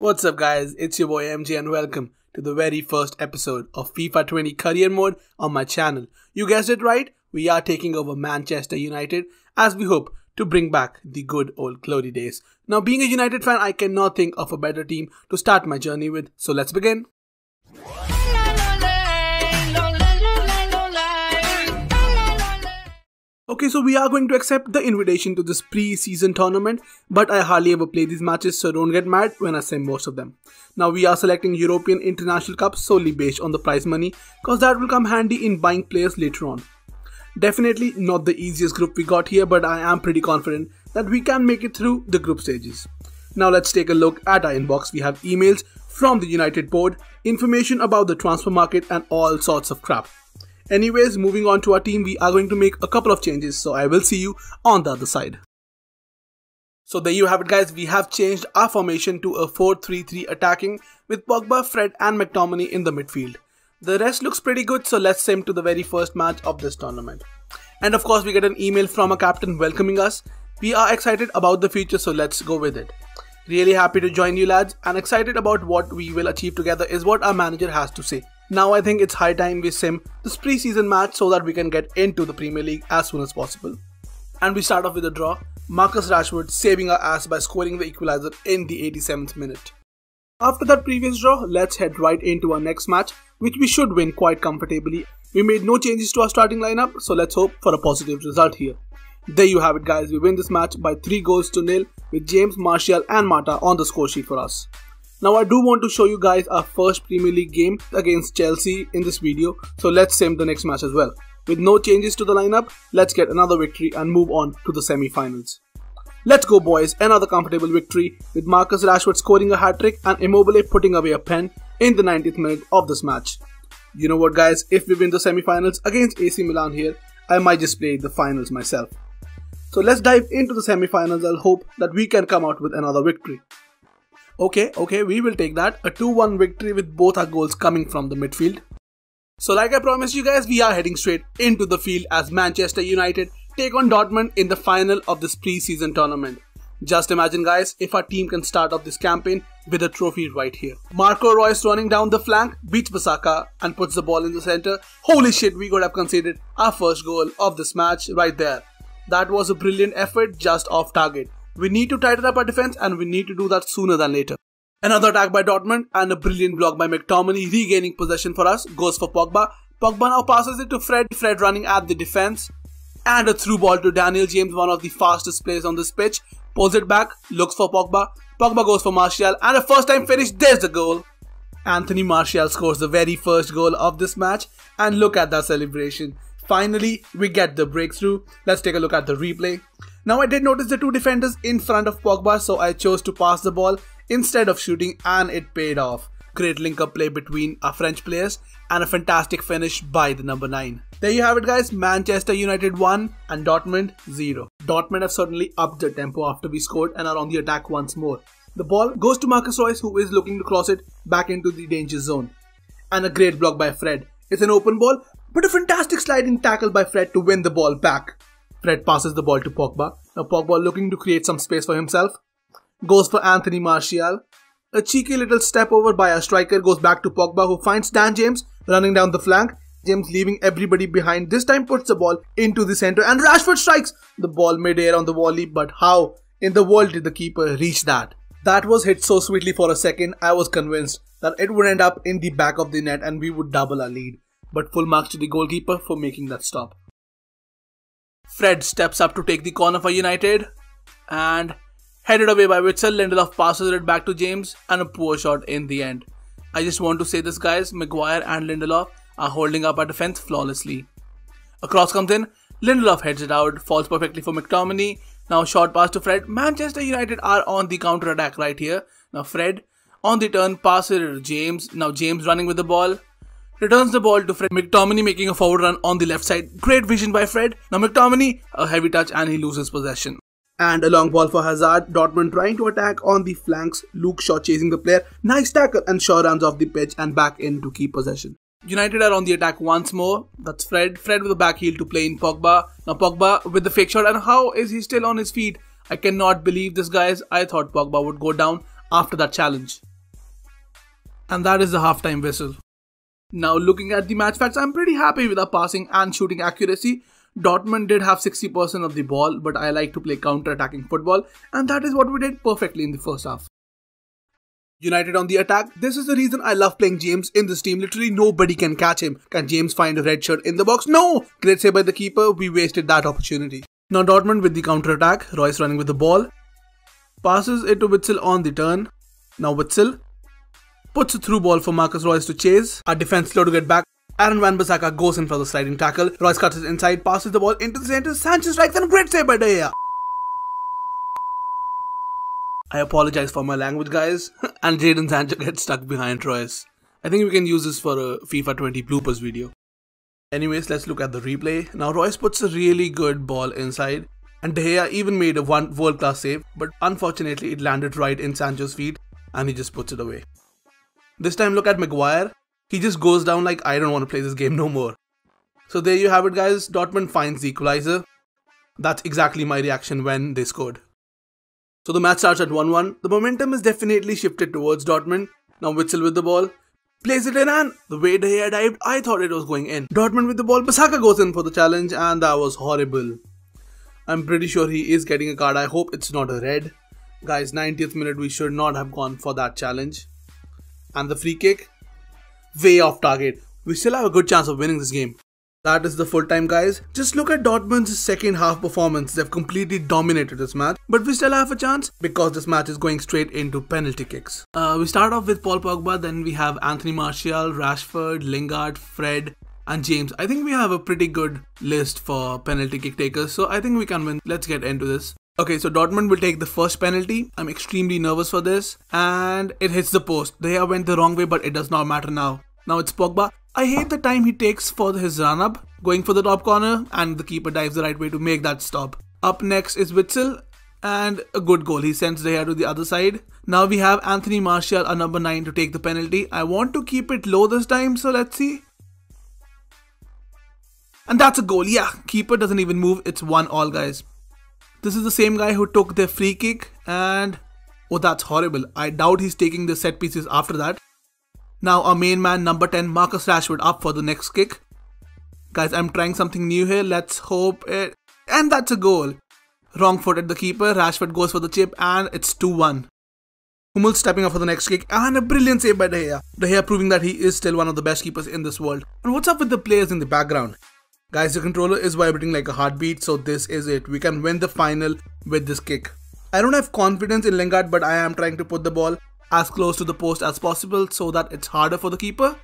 What's up guys, it's your boy MJ and welcome to the very first episode of FIFA 20 Career Mode on my channel. You guessed it right, we are taking over Manchester United as we hope to bring back the good old glory days. Now being a United fan, I cannot think of a better team to start my journey with, so let's begin. Okay, so we are going to accept the invitation to this pre-season tournament, but I hardly ever play these matches, so don't get mad when I say most of them. Now we are selecting European International Cup solely based on the prize money, cause that will come handy in buying players later on. Definitely not the easiest group we got here, but I am pretty confident that we can make it through the group stages. Now let's take a look at our inbox. We have emails from the United board, information about the transfer market and all sorts of crap. Anyways, moving on to our team, we are going to make a couple of changes, so I will see you on the other side. So there you have it guys, we have changed our formation to a 4-3-3 attacking with Pogba, Fred and McTominay in the midfield. The rest looks pretty good, so let's sim to the very first match of this tournament. And of course we get an email from a captain welcoming us. We are excited about the future, so let's go with it. Really happy to join you lads and excited about what we will achieve together is what our manager has to say. Now I think it's high time we sim this pre-season match so that we can get into the Premier League as soon as possible. And we start off with a draw. Marcus Rashford saving our ass by scoring the equalizer in the 87th minute. After that previous draw, let's head right into our next match, which we should win quite comfortably. We made no changes to our starting lineup, so let's hope for a positive result here. There you have it guys, we win this match by 3-0 with James, Martial and Mata on the score sheet for us. Now I do want to show you guys our first Premier League game against Chelsea in this video, so let's sim the next match as well. With no changes to the lineup, let's get another victory and move on to the semi-finals. Let's go boys, another comfortable victory with Marcus Rashford scoring a hat-trick and Immobile putting away a pen in the 90th minute of this match. You know what guys, if we win the semi-finals against AC Milan here, I might just play the finals myself. So let's dive into the semi-finals. I'll hope that we can come out with another victory. Okay, we will take that. A 2-1 victory with both our goals coming from the midfield. So like I promised you guys, we are heading straight into the field as Manchester United take on Dortmund in the final of this pre-season tournament. Just imagine guys, if our team can start off this campaign with a trophy right here. Marco Reus running down the flank, beats Basaka and puts the ball in the center. Holy shit, we could have conceded our first goal of this match right there. That was a brilliant effort, just off target. We need to tighten up our defense and we need to do that sooner than later. Another attack by Dortmund and a brilliant block by McTominay regaining possession for us. Goes for Pogba. Pogba now passes it to Fred. Fred running at the defense. And a through ball to Daniel James, one of the fastest players on this pitch. Pulls it back, looks for Pogba. Pogba goes for Martial and a first time finish. There's the goal. Anthony Martial scores the very first goal of this match. And look at that celebration. Finally, we get the breakthrough. Let's take a look at the replay. Now I did notice the two defenders in front of Pogba, so I chose to pass the ball instead of shooting and it paid off. Great link-up play between our French players and a fantastic finish by the number 9. There you have it guys, Manchester United 1 and Dortmund 0. Dortmund have certainly upped their tempo after we scored and are on the attack once more. The ball goes to Marcus Reus, who is looking to cross it back into the danger zone. And a great block by Fred. It's an open ball, but a fantastic sliding tackle by Fred to win the ball back. Fred passes the ball to Pogba. Now Pogba looking to create some space for himself. Goes for Anthony Martial. A cheeky little step over by our striker goes back to Pogba, who finds Dan James running down the flank. James leaving everybody behind. This time puts the ball into the center and Rashford strikes the ball mid-air on the volley. But how in the world did the keeper reach that? That was hit so sweetly for a second. I was convinced that it would end up in the back of the net and we would double our lead. But full marks to the goalkeeper for making that stop. Fred steps up to take the corner for United and headed away by Witsel. Lindelof passes it back to James and a poor shot in the end. I just want to say this guys, Maguire and Lindelof are holding up our defense flawlessly. A cross comes in, Lindelof heads it out, falls perfectly for McTominay. Now short pass to Fred. Manchester United are on the counter attack right here. Now Fred on the turn passes it to James. Now James running with the ball. Returns the ball to Fred. McTominay making a forward run on the left side. Great vision by Fred. Now McTominay, a heavy touch and he loses possession. And a long ball for Hazard. Dortmund trying to attack on the flanks. Luke Shaw chasing the player. Nice tackle and Shaw runs off the pitch and back in to keep possession. United are on the attack once more. That's Fred. Fred with a back heel to play in Pogba. Now Pogba with the fake shot, and how is he still on his feet? I cannot believe this guys. I thought Pogba would go down after that challenge. And that is the halftime whistle. Now looking at the match facts, I'm pretty happy with our passing and shooting accuracy. Dortmund did have 60% of the ball, but I like to play counter-attacking football, and that is what we did perfectly in the first half. United on the attack. This is the reason I love playing James in this team. Literally nobody can catch him. Can James find a red shirt in the box? No! Great save by the keeper. We wasted that opportunity. Now Dortmund with the counter-attack. Royce running with the ball. Passes it to Witsel on the turn. Now Witsel puts a through ball for Marcus Royce to chase. Our defense slow to get back. Aaron Wan-Bissaka goes in for the sliding tackle. Royce cuts it inside, passes the ball into the center. Sanchez strikes and a great save by De Gea. I apologize for my language, guys. And Jadon Sancho gets stuck behind Royce. I think we can use this for a FIFA 20 bloopers video. Anyways, let's look at the replay. Now Royce puts a really good ball inside. And De Gea even made a world-class save. But unfortunately, it landed right in Sancho's feet. And he just puts it away. This time, look at Maguire. He just goes down like, I don't want to play this game no more. So there you have it, guys. Dortmund finds the equalizer. That's exactly my reaction when they scored. So the match starts at 1-1. The momentum is definitely shifted towards Dortmund. Now Witsel with the ball. Plays it in, and the way De Gea dived, I thought it was going in. Dortmund with the ball. Bissaka goes in for the challenge, and that was horrible. I'm pretty sure he is getting a card. I hope it's not a red. Guys, 90th minute, we should not have gone for that challenge. And the free kick. Way off target. We still have a good chance of winning this game. That is the full time, guys. Just look at Dortmund's second half performance. They've completely dominated this match. But we still have a chance because this match is going straight into penalty kicks. We start off with Paul Pogba. Then we have Anthony Martial, Rashford, Lingard, Fred and James. I think we have a pretty good list for penalty kick takers. So I think we can win. Let's get into this. Okay, so Dortmund will take the first penalty. I'm extremely nervous for this. And it hits the post. De Gea went the wrong way, but it does not matter now. Now it's Pogba. I hate the time he takes for his run-up, going for the top corner, and the keeper dives the right way to make that stop. Up next is Witsel, and a good goal. He sends De Gea to the other side. Now we have Anthony Martial, a number 9, to take the penalty. I want to keep it low this time, so let's see. And that's a goal. Yeah, keeper doesn't even move. It's 1-1, guys. This is the same guy who took the free kick, and oh, that's horrible. I doubt he's taking the set pieces after that. Now our main man, number 10, Marcus Rashford, up for the next kick. Guys, I'm trying something new here. Let's hope it... And that's a goal. Wrong foot at the keeper. Rashford goes for the chip and it's 2-1. Hummels stepping up for the next kick and a brilliant save by De Gea. De Gea proving that he is still one of the best keepers in this world. And what's up with the players in the background? Guys, the controller is vibrating like a heartbeat, so this is it. We can win the final with this kick. I don't have confidence in Lingard, but I am trying to put the ball as close to the post as possible so that it's harder for the keeper.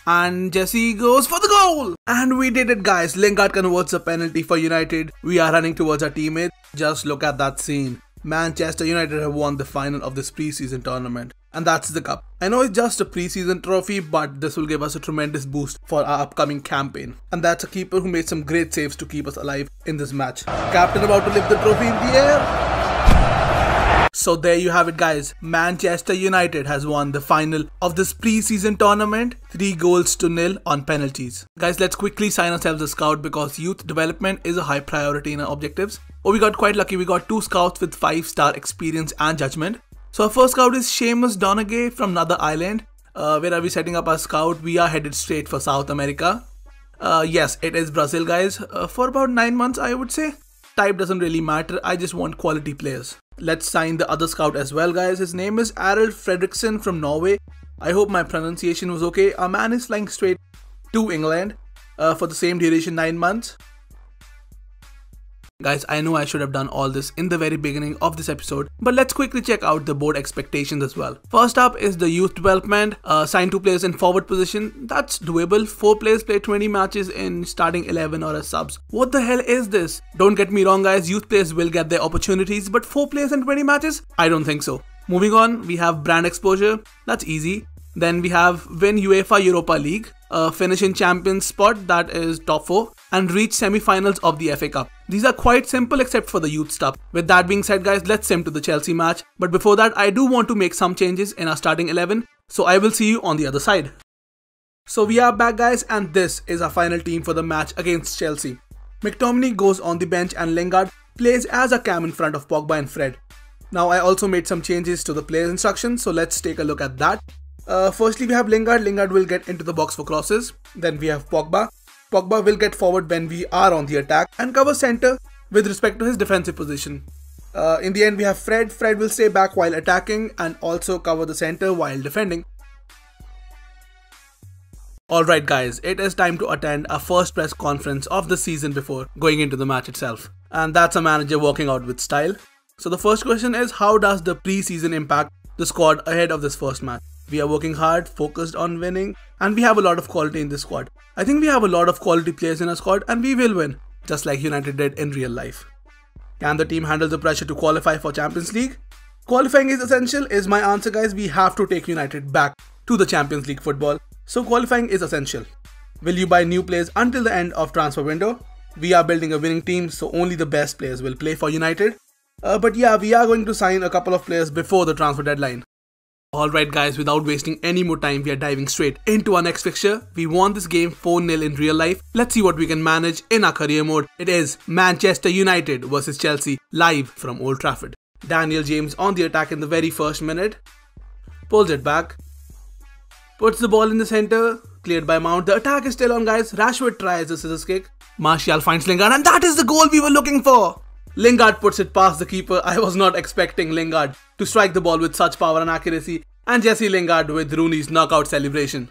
And Jesse goes for the goal! And we did it, guys. Lingard converts a penalty for United. We are running towards our teammate. Just look at that scene. Manchester United have won the final of this pre-season tournament. And that's the cup. I know it's just a pre-season trophy, but this will give us a tremendous boost for our upcoming campaign. And that's a keeper who made some great saves to keep us alive in this match. Captain about to lift the trophy in the air. So there you have it, guys. Manchester United has won the final of this pre-season tournament, 3-0 on penalties. Guys, let's quickly sign ourselves a scout because youth development is a high priority in our objectives. Oh, we got quite lucky. We got 2 scouts with 5-star experience and judgment. So our first scout is Seamus Donaghy from Northern Ireland. Where are we setting up our scout? We are headed straight for South America. Yes, it is Brazil, guys. For about 9 months, I would say. Type doesn't really matter. I just want quality players. Let's sign the other scout as well, guys. His name is Arild Fredriksson from Norway. I hope my pronunciation was okay. Our man is flying straight to England for the same duration, 9 months. Guys, I know I should have done all this in the very beginning of this episode, but let's quickly check out the board expectations as well. First up is the youth development. Sign 2 players in forward position. That's doable. 4 players play 20 matches in starting 11 or as subs. What the hell is this? Don't get me wrong, guys. Youth players will get their opportunities, but 4 players in 20 matches? I don't think so. Moving on, we have brand exposure. That's easy. Then we have win UEFA Europa League, finish in Champions spot, that is top 4, and reach semi-finals of the FA Cup. These are quite simple except for the youth stuff. With that being said, guys, let's sim to the Chelsea match. But before that, I do want to make some changes in our starting 11, so I will see you on the other side. So we are back, guys, and this is our final team for the match against Chelsea. McTominay goes on the bench and Lingard plays as a cam in front of Pogba and Fred. Now I also made some changes to the players instructions, so let's take a look at that. Firstly, we have Lingard. Lingard will get into the box for crosses. Then we have Pogba. Pogba will get forward when we are on the attack and cover center with respect to his defensive position. In the end, we have Fred. Fred will stay back while attacking and also cover the center while defending. Alright guys, it is time to attend our first press conference of the season before going into the match itself. And that's a manager walking out with style. So the first question is, how does the pre-season impact the squad ahead of this first match? We are working hard, focused on winning, and we have a lot of quality in this squad. I think we have a lot of quality players in our squad and we will win, just like United did in real life. Can the team handle the pressure to qualify for Champions League? Qualifying is essential is my answer guys. We have to take United back to the Champions League football. So qualifying is essential. Will you buy new players until the end of transfer window? We are building a winning team, so only the best players will play for United. But yeah, we are going to sign a couple of players before the transfer deadline. Alright guys, without wasting any more time, we are diving straight into our next fixture. We won this game 4-0 in real life. Let's see what we can manage in our career mode. It is Manchester United versus Chelsea, live from Old Trafford. Daniel James on the attack in the very first minute. Pulls it back. Puts the ball in the center. Cleared by Mount. The attack is still on guys. Rashford tries a scissors kick. Martial finds Lingard and that is the goal we were looking for. Lingard puts it past the keeper. I was not expecting Lingard to strike the ball with such power and accuracy, and Jesse Lingard with Rooney's knockout celebration.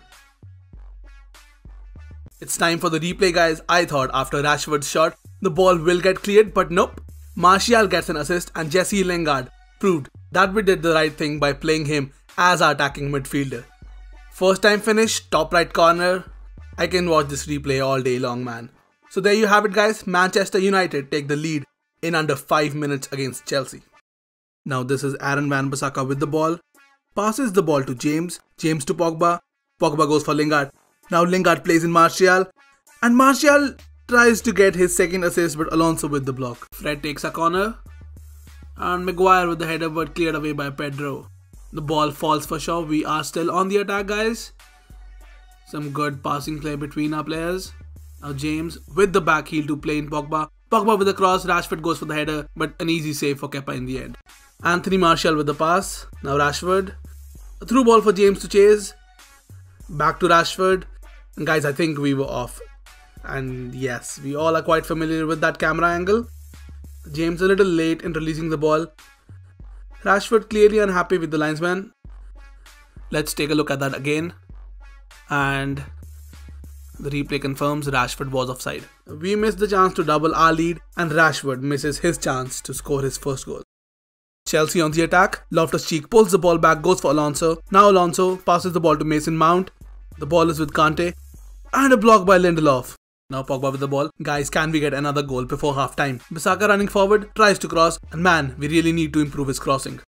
It's time for the replay guys. I thought after Rashford's shot, the ball will get cleared, but nope. Martial gets an assist and Jesse Lingard proved that we did the right thing by playing him as our attacking midfielder. First time finish, top right corner. I can watch this replay all day long man. So there you have it guys. Manchester United take the lead in under 5 minutes against Chelsea. Now this is Aaron Wan-Bissaka with the ball. Passes the ball to James. James to Pogba. Pogba goes for Lingard. Now Lingard plays in Martial. And Martial tries to get his second assist but Alonso with the block. Fred takes a corner. And Maguire with the header but cleared away by Pedro. The ball falls for Shaw. We are still on the attack guys. Some good passing play between our players. Now James with the back heel to play in Pogba. Pogba with the cross, Rashford goes for the header, but an easy save for Kepa in the end. Anthony Martial with the pass, now Rashford. A through ball for James to chase. Back to Rashford. And guys, I think we were off. And yes, we all are quite familiar with that camera angle. James a little late in releasing the ball. Rashford clearly unhappy with the linesman. Let's take a look at that again. And the replay confirms Rashford was offside. We missed the chance to double our lead and Rashford misses his chance to score his first goal. Chelsea on the attack. Loftus-Cheek pulls the ball back, goes for Alonso. Now Alonso passes the ball to Mason Mount. The ball is with Kante. And a block by Lindelof. Now Pogba with the ball. Guys, can we get another goal before half time? Bissaka running forward, tries to cross. And man, we really need to improve his crossing.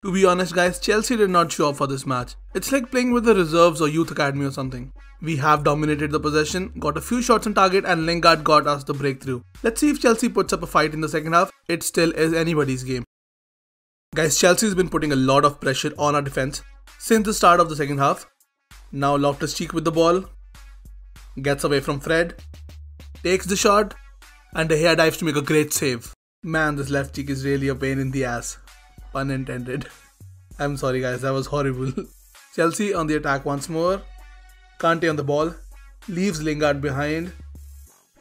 To be honest guys, Chelsea did not show up for this match. It's like playing with the reserves or youth academy or something. We have dominated the possession, got a few shots on target and Lingard got us the breakthrough. Let's see if Chelsea puts up a fight in the second half. It still is anybody's game. Guys, Chelsea has been putting a lot of pressure on our defense since the start of the second half. Now Loftus-Cheek with the ball. Gets away from Fred. Takes the shot. And De Gea dives to make a great save. Man, this left cheek is really a pain in the ass. Pun intended. I'm sorry guys, that was horrible. Chelsea on the attack once more. Kante on the ball. Leaves Lingard behind.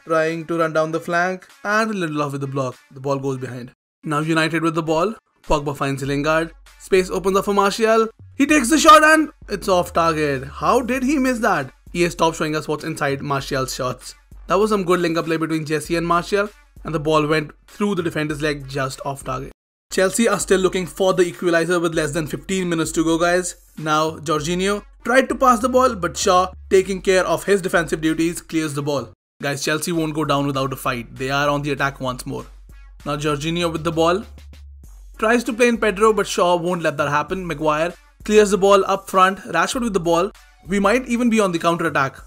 Trying to run down the flank. And Lindelof with the block. The ball goes behind. Now United with the ball. Pogba finds Lingard. Space opens up for Martial. He takes the shot and it's off target. How did he miss that? He has stopped showing us what's inside Martial's shots. That was some good link-up play between Jesse and Martial. And the ball went through the defender's leg just off target. Chelsea are still looking for the equalizer with less than 15 minutes to go guys. Now Jorginho tried to pass the ball but Shaw, taking care of his defensive duties, clears the ball. Guys, Chelsea won't go down without a fight. They are on the attack once more. Now Jorginho with the ball. Tries to play in Pedro but Shaw won't let that happen. Maguire clears the ball up front. Rashford with the ball. We might even be on the counter attack.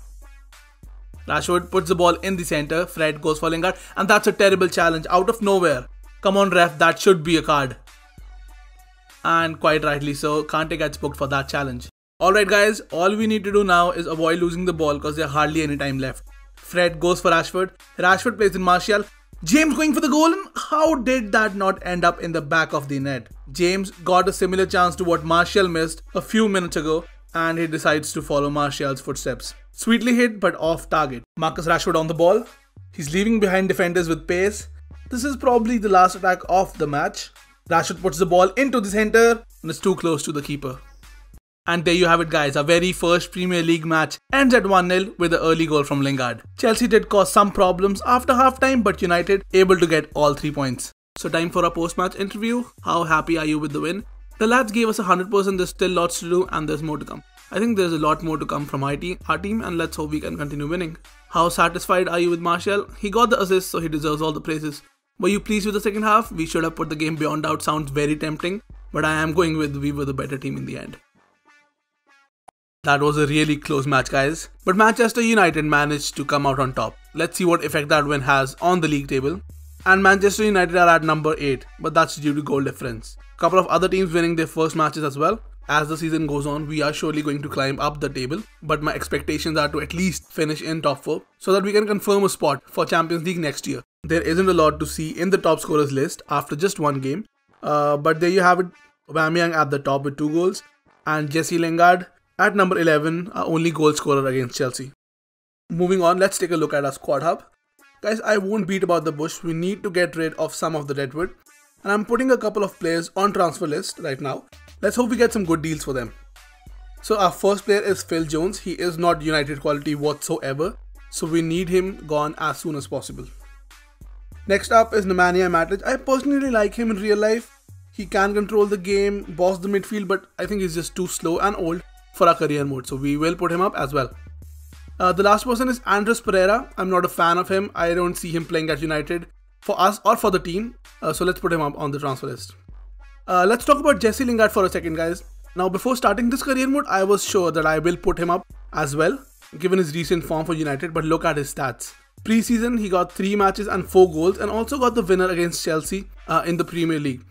Rashford puts the ball in the center. Fred goes for Lingard and that's a terrible challenge out of nowhere. Come on ref, that should be a card. And quite rightly so, Kante gets booked for that challenge. Alright guys, all we need to do now is avoid losing the ball because there's hardly any time left. Fred goes for Rashford. Rashford plays in Martial. James going for the goal and how did that not end up in the back of the net? James got a similar chance to what Martial missed a few minutes ago. and he decides to follow Martial's footsteps. Sweetly hit but off target. Marcus Rashford on the ball. He's leaving behind defenders with pace. This is probably the last attack of the match. Rashford puts the ball into the centre and it's too close to the keeper. And there you have it guys, our very first Premier League match ends at 1-0 with an early goal from Lingard. Chelsea did cause some problems after half-time, but United able to get all 3 points. So time for a post-match interview. How happy are you with the win? The lads gave us 100%, there's still lots to do and there's more to come. I think there's a lot more to come from our team and let's hope we can continue winning. How satisfied are you with Martial? He got the assist, so he deserves all the praises. Were you pleased with the second half? We should have put the game beyond doubt, sounds very tempting, but I am going with we were the better team in the end. That was a really close match guys, but Manchester United managed to come out on top. Let's see what effect that win has on the league table. And Manchester United are at number 8, but that's due to goal difference. Couple of other teams winning their first matches as well. As the season goes on, we are surely going to climb up the table, but my expectations are to at least finish in top 4 so that we can confirm a spot for Champions League next year. There isn't a lot to see in the top scorers list after just one game, but there you have it. Aubameyang at the top with 2 goals and Jesse Lingard at number 11, our only goal scorer against Chelsea. Moving on, let's take a look at our squad hub. Guys, I won't beat about the bush, we need to get rid of some of the deadwood. And I'm putting a couple of players on transfer list right now. Let's hope we get some good deals for them. So our first player is Phil Jones. He is not United quality whatsoever, so we need him gone as soon as possible. Next up is Nemanja Matic. I personally like him in real life. He can control the game, boss the midfield, but I think he's just too slow and old for our career mode, so we will put him up as well. The last person is Andres Pereira. I'm not a fan of him. I don't see him playing at United for us or for the team, so let's put him up on the transfer list. Let's talk about Jesse Lingard for a second guys. Now before starting this career mode, I was sure that I will put him up as well, given his recent form for United, but look at his stats. Pre-season, he got 3 matches and 4 goals and also got the winner against Chelsea in the Premier League.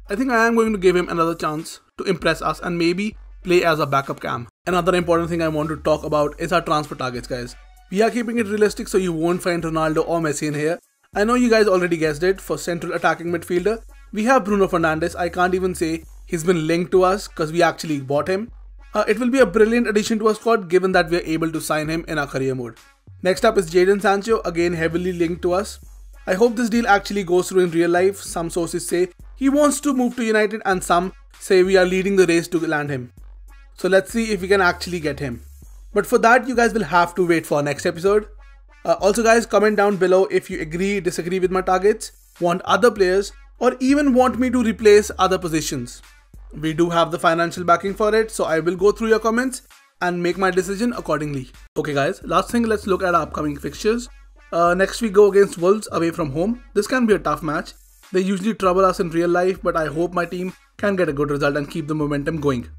I think I am going to give him another chance to impress us and maybe play as a backup cam. Another important thing I want to talk about is our transfer targets guys. We are keeping it realistic so you won't find Ronaldo or Messi in here. I know you guys already guessed it. For central attacking midfielder, we have Bruno Fernandes. I can't even say he's been linked to us because we actually bought him. It will be a brilliant addition to our squad given that we are able to sign him in our career mode. Next up is Jadon Sancho, again heavily linked to us. I hope this deal actually goes through in real life. Some sources say he wants to move to United and some say we are leading the race to land him. So let's see if we can actually get him. But for that you guys will have to wait for our next episode. Also guys, comment down below if you agree, disagree with my targets, want other players, or even want me to replace other positions. We do have the financial backing for it, so I will go through your comments and make my decision accordingly. Okay guys, last thing, let's look at our upcoming fixtures. Next we go against Wolves away from home. This can be a tough match. They usually trouble us in real life, but I hope my team can get a good result and keep the momentum going.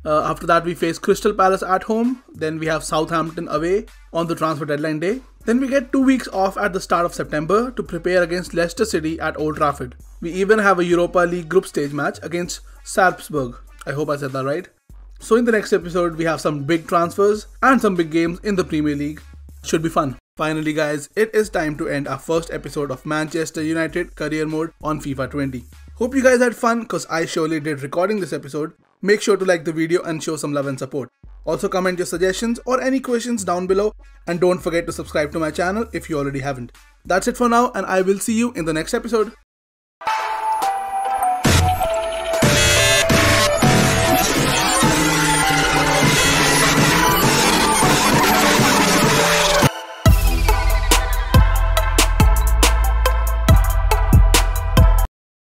After that we face Crystal Palace at home, then we have Southampton away on the transfer deadline day. Then we get 2 weeks off at the start of September to prepare against Leicester City at Old Trafford. We even have a Europa League group stage match against Sarpsborg. I hope I said that right. So in the next episode we have some big transfers and some big games in the Premier League. Should be fun. Finally guys, it is time to end our first episode of Manchester United career mode on FIFA 20. Hope you guys had fun because I surely did recording this episode. Make sure to like the video and show some love and support. Also comment your suggestions or any questions down below and don't forget to subscribe to my channel if you already haven't. That's it for now and I will see you in the next episode.